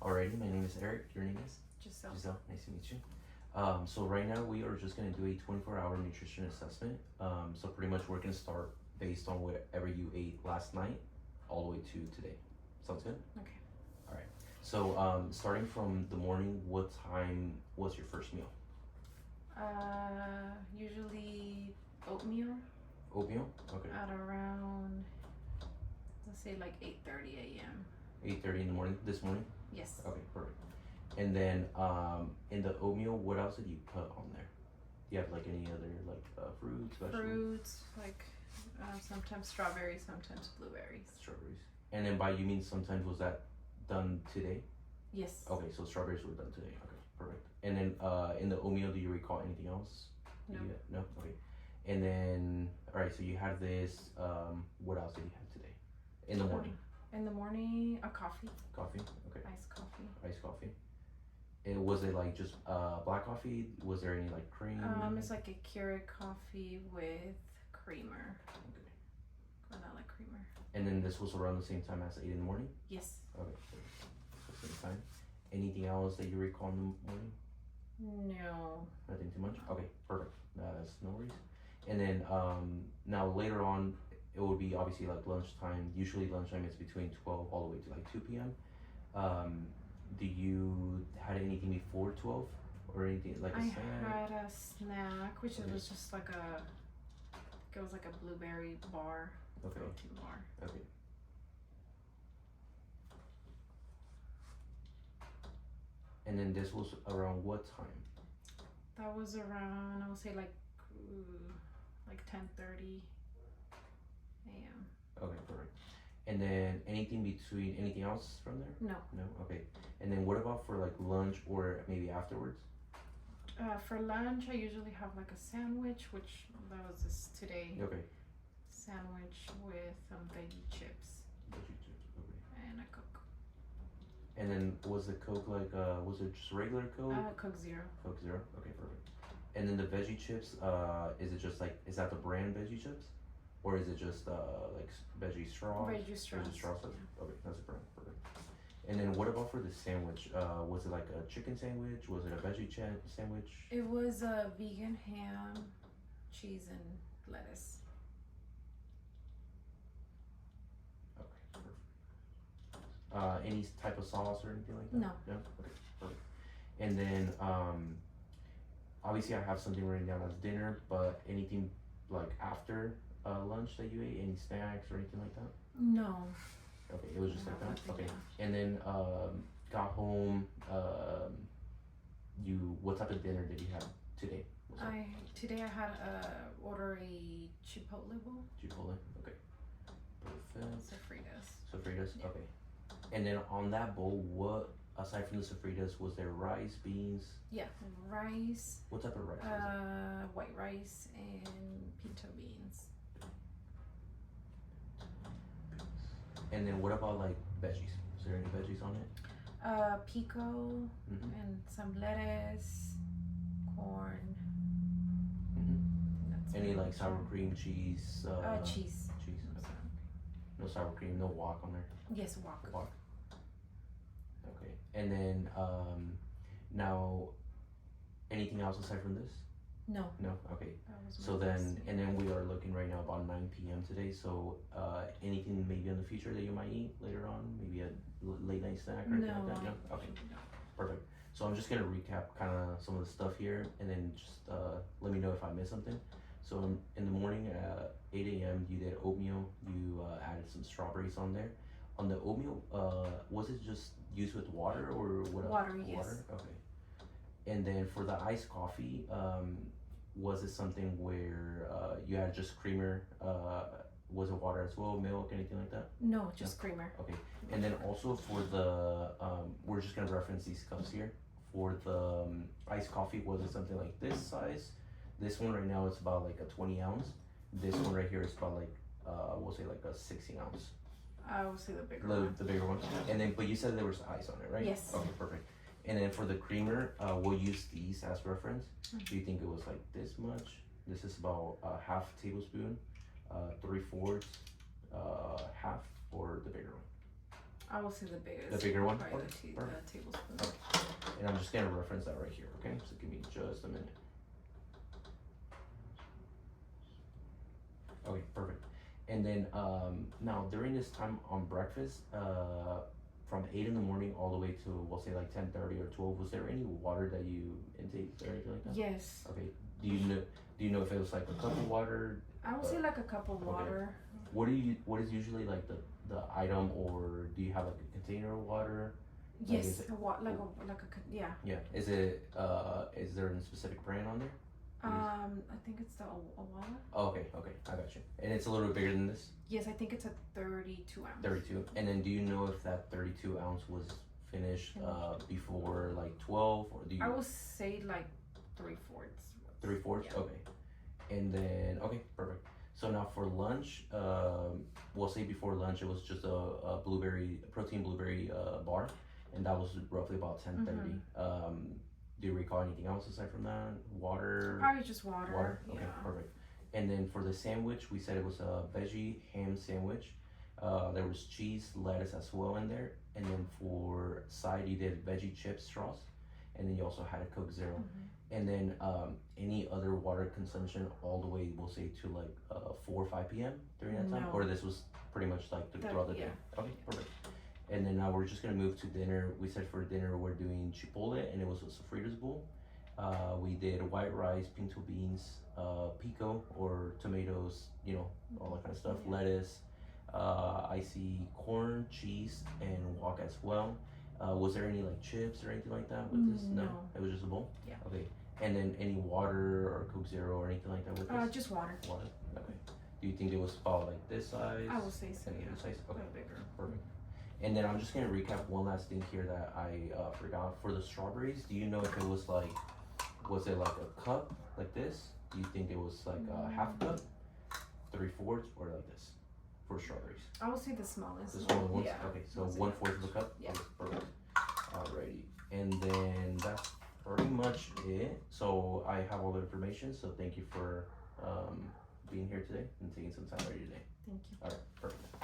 Alrighty, my name is Eric. Your name is? Giselle. Giselle, nice to meet you. So right now we are just gonna do a 24-hour nutrition assessment. So pretty much we're gonna start based on whatever you ate last night, all the way to today. Sounds good? Okay. Alright. So starting from the morning, what time was your first meal? Usually oatmeal Oatmeal? Okay. at around, let's say like 8:30 a.m. 8:30 in the morning, this morning? Yes. Okay, perfect. And then in the oatmeal, what else did you put on there? Do you have like any other like fruits, vegetables? Fruits, like sometimes strawberries, sometimes blueberries. Strawberries. And then by you mean sometimes was that done today? Yes. Okay, so strawberries were done today. Okay, perfect. And then in the oatmeal, do you recall anything else? No. No? Okay. And then, alright, so you had this, what else did you have today? In the morning? In the morning, a coffee. Coffee? Okay. Iced coffee. Iced coffee. And was it like just black coffee? Was there any like cream? It's like a Keurig coffee with creamer. Okay. Vanilla creamer. And then this was around the same time as 8 in the morning? Yes. Okay, so same time. Anything else that you recall in the morning? No. Nothing too much? Okay, perfect. That's no worries. And then now later on, it would be obviously like lunchtime. Usually lunchtime is between 12 all the way to like 2 p.m. Do you had anything before 12 or anything like a I snack? had a snack, which Okay. was just like it was like a blueberry bar, Okay, protein bar. okay. And then this was around what time? That was around, I would say like 10:30 a.m. Okay, perfect. And then anything else from there? No. No? Okay. And then what about for like lunch or maybe afterwards? For lunch, I usually have like a sandwich, which that was this today. Okay. Sandwich with some veggie chips Veggie chips, okay. and a Coke. And then was the Coke like, was it just regular Coke? Coke Zero. Coke Zero? Okay, perfect. And then the veggie chips, is it just like, is that the brand veggie chips? Or is it just like veggie straws? Veggie straws. Veggie straws? Yeah. Okay, that's a brand, perfect. And then what about for the sandwich? Was it like a chicken sandwich? Was it a veggie sandwich? It was a vegan ham, cheese, and lettuce. Okay, perfect. Any type of sauce or anything like that? No. No? Okay, perfect. And then, obviously I have something written down as dinner, but anything like after lunch that you ate? Any snacks or anything like that? No. Okay, it was just like No, that? nothing, Okay. yeah. And then, got home, what type of dinner did you have today? Was that Today I had order a Chipotle bowl. Chipotle? Okay. Perfect. Sofritas. Sofritas? Yeah. Okay. And then on that bowl, what, aside from the sofritas, was there rice, beans? Yeah, rice, What type of rice was it? white rice, and pinto beans. And then what about like veggies? Is there any veggies on it? Pico, Mm-hmm. and some lettuce, corn. Mm-hmm. That's Any pretty like much sour it. cream, cheese? Cheese. Cheese. No Okay. sour cream. No sour cream, no wok on there. Yes, wok. Wok. Okay. And then now, anything else aside from this? No. No. Okay. That was So my then, first and then we are looking right now about 9 p.m. today. So anything maybe in the future that you might eat later on, maybe a late night snack or anything No, like that. No. Okay. Perfect. So I'm just gonna recap kind of some of the stuff here, and then just let me know if I missed something. So in the morning at 8 a.m. you did oatmeal. You added some strawberries on there. On the oatmeal, was it just used with water or what? Water, yes. Water. Okay. And then for the iced coffee, was it something where you had just creamer? Was it water as well, milk, anything like that? No, just creamer. Okay. And then also for the, we're just gonna reference these cups here. For the iced coffee, was it something like this size? This one right now is about like a 20 ounce. This one right here is about like, we'll say like a 16 ounce. I will say the bigger one. The bigger one. And then, but you said there was ice on it, right? Yes. Okay, perfect. And then for the creamer, we'll use these as reference. Do you think it was like this much? This is about half tablespoon, 3/4, half, or the bigger one? I will say the biggest. The bigger one? Probably Okay, the perfect. tablespoon. And I'm just gonna reference that right here, okay? So give me just a minute. Okay, perfect. And then now during this time on breakfast, from 8 in the morning all the way to we'll say like 10:30 or 12, was there any water that you intake or anything like that? Yes. Okay. Do you know if it was like a cup of water? I would say like a cup of water. What is usually like the item, or do you have like a container of water? Yes, is it- yeah. Yeah. Is there a specific brand on there? I think it's the Awala. Oh, okay, I got you. And it's a little bit bigger than this, Yes, I think it's a 32 ounce. 32. And then do you know if that 32 ounce was finished before like 12, or do you? I would say like 3/4. 3/4. Yeah. Okay. And then okay, perfect. So now for lunch, we'll say before lunch it was just a protein blueberry bar, and that was roughly about 10:30. Do you recall anything else aside from that? Water. Probably just water. Water. Okay, Yeah. perfect. And then for the sandwich, we said it was a veggie ham sandwich. There was cheese, lettuce as well in there, and then for side you did veggie chips straws, and then you also had a Coke Zero. And then any other water consumption all the way, we'll say to like 4 or 5 p.m. during that time, No. or this was pretty much like throughout the day. Okay, perfect. And then now we're just gonna move to dinner. We said for dinner we're doing chipotle, and it was a sofritas bowl. We did white rice, pinto beans, pico or tomatoes, all that kind of stuff, lettuce. I see corn, cheese, and wok as well. Was there any like chips or anything like that with this? No. It was just a bowl? Yeah. Okay. And then any water or Coke Zero or anything like that with this? Just water. Water. Okay. Do you think it was about like this size? I would say so. And Yeah. this size? A Okay. little bigger. Perfect. And then I'm just gonna recap one last thing here that I forgot. For the strawberries, do you know if it was like, was it like a cup like this? Do you think it was like a half a cup, 3/4, or like this for strawberries? I would say the smallest. The smaller ones? Yeah. Okay, so I'll say 1/4 of a cup? Yeah. Okay, perfect. Alrighty. And then that's pretty much it. So I have all the information, so thank you for being here today and taking some time out of your day. Thank you. Alright, perfect.